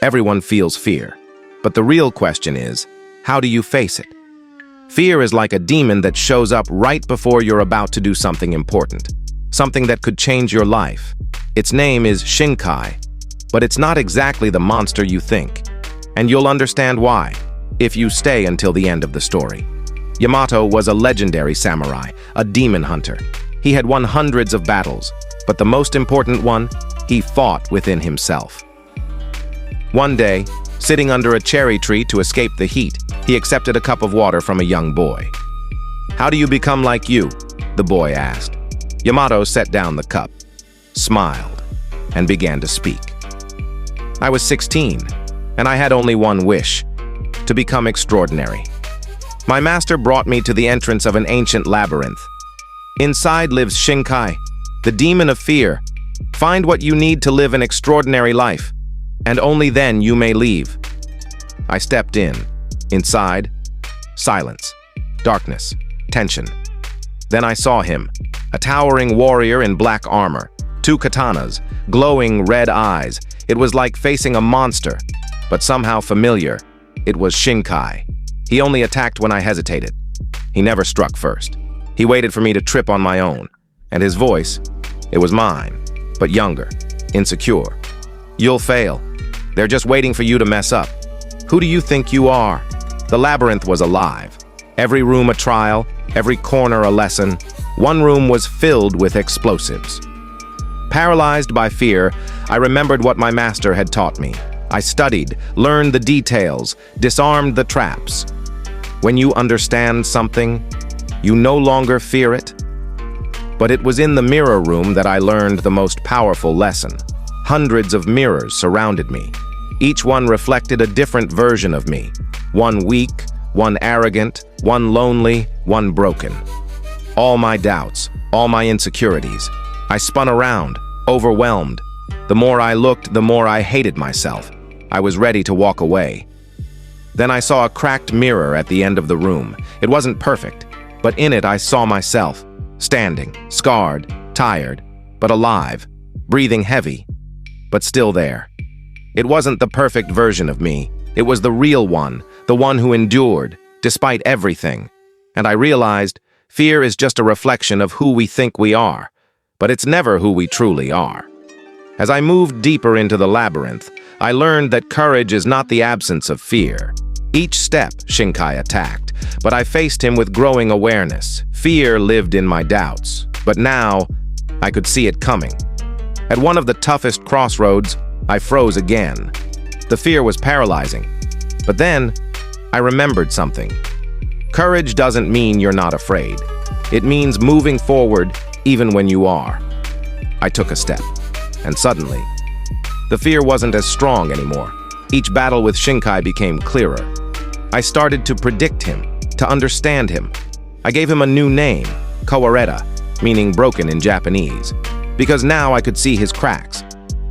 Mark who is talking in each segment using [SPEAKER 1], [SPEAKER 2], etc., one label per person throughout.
[SPEAKER 1] Everyone feels fear. But the real question is, how do you face it? Fear is like a demon that shows up right before you're about to do something important, something that could change your life. Its name is Shinkai, but it's not exactly the monster you think. And you'll understand why, if you stay until the end of the story. Yamato was a legendary samurai, a demon hunter. He had won hundreds of battles, but the most important one, he fought within himself. One day, sitting under a cherry tree to escape the heat, he accepted a cup of water from a young boy. "How do you become like you?" the boy asked. Yamato set down the cup, smiled, and began to speak. "I was 16, and I had only one wish, to become extraordinary. My master brought me to the entrance of an ancient labyrinth. Inside lives Shinkai, the demon of fear. Find what you need to live an extraordinary life, and only then you may leave." I stepped in. Inside, silence, darkness, tension. Then I saw him, a towering warrior in black armor, 2 katanas, glowing red eyes. It was like facing a monster, but somehow familiar. It was Shinkai. He only attacked when I hesitated. He never struck first. He waited for me to trip on my own. And his voice, it was mine, but younger, insecure. "You'll fail. They're just waiting for you to mess up. Who do you think you are?" The labyrinth was alive. Every room a trial, every corner a lesson. One room was filled with explosives. Paralyzed by fear, I remembered what my master had taught me. I studied, learned the details, disarmed the traps. When you understand something, you no longer fear it. But it was in the mirror room that I learned the most powerful lesson. Hundreds of mirrors surrounded me. Each one reflected a different version of me. One weak, one arrogant, one lonely, one broken. All my doubts, all my insecurities. I spun around, overwhelmed. The more I looked, the more I hated myself. I was ready to walk away. Then I saw a cracked mirror at the end of the room. It wasn't perfect, but in it I saw myself, standing, scarred, tired, but alive, breathing heavy, but still there. It wasn't the perfect version of me. It was the real one, the one who endured, despite everything. And I realized fear is just a reflection of who we think we are, but it's never who we truly are. As I moved deeper into the labyrinth, I learned that courage is not the absence of fear. Each step, Shinkai attacked, but I faced him with growing awareness. Fear lived in my doubts, but now I could see it coming. At one of the toughest crossroads, I froze again. The fear was paralyzing. But then, I remembered something. Courage doesn't mean you're not afraid. It means moving forward even when you are. I took a step, and suddenly, the fear wasn't as strong anymore. Each battle with Shinkai became clearer. I started to predict him, to understand him. I gave him a new name, Kawareta, meaning broken in Japanese, because now I could see his cracks.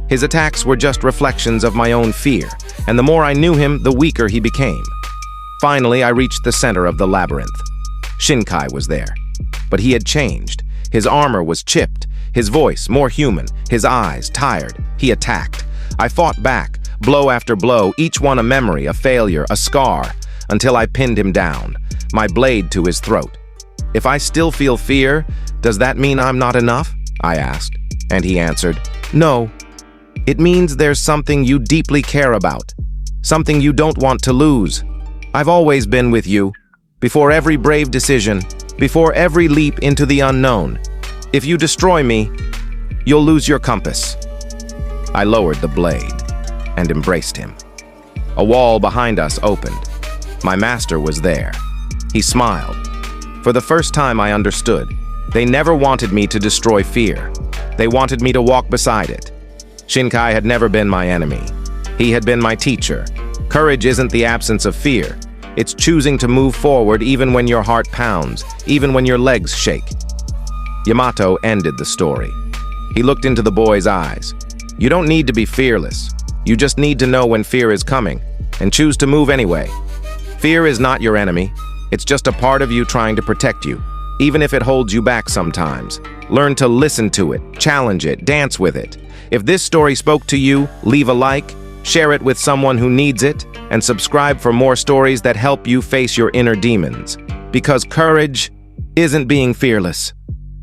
[SPEAKER 1] His attacks were just reflections of my own fear, and the more I knew him, the weaker he became. Finally, I reached the center of the labyrinth. Shinkai was there, but he had changed. His armor was chipped, his voice more human, his eyes tired. He attacked. I fought back, blow after blow, each one a memory, a failure, a scar, until I pinned him down, my blade to his throat. "If I still feel fear, does that mean I'm not enough?" I asked, and he answered, "No. It means there's something you deeply care about, something you don't want to lose. I've always been with you, before every brave decision, before every leap into the unknown. If you destroy me, you'll lose your compass." I lowered the blade and embraced him. A wall behind us opened. My master was there. He smiled. For the first time I understood. They never wanted me to destroy fear. They wanted me to walk beside it. Shinkai had never been my enemy. He had been my teacher. Courage isn't the absence of fear. It's choosing to move forward even when your heart pounds, even when your legs shake. Yamato ended the story. He looked into the boy's eyes. You don't need to be fearless. You just need to know when fear is coming and choose to move anyway. Fear is not your enemy. It's just a part of you trying to protect you, even if it holds you back sometimes. Learn to listen to it, challenge it, dance with it. If this story spoke to you, leave a like, share it with someone who needs it, and subscribe for more stories that help you face your inner demons. Because courage isn't being fearless.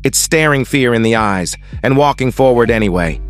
[SPEAKER 1] It's staring fear in the eyes and walking forward anyway.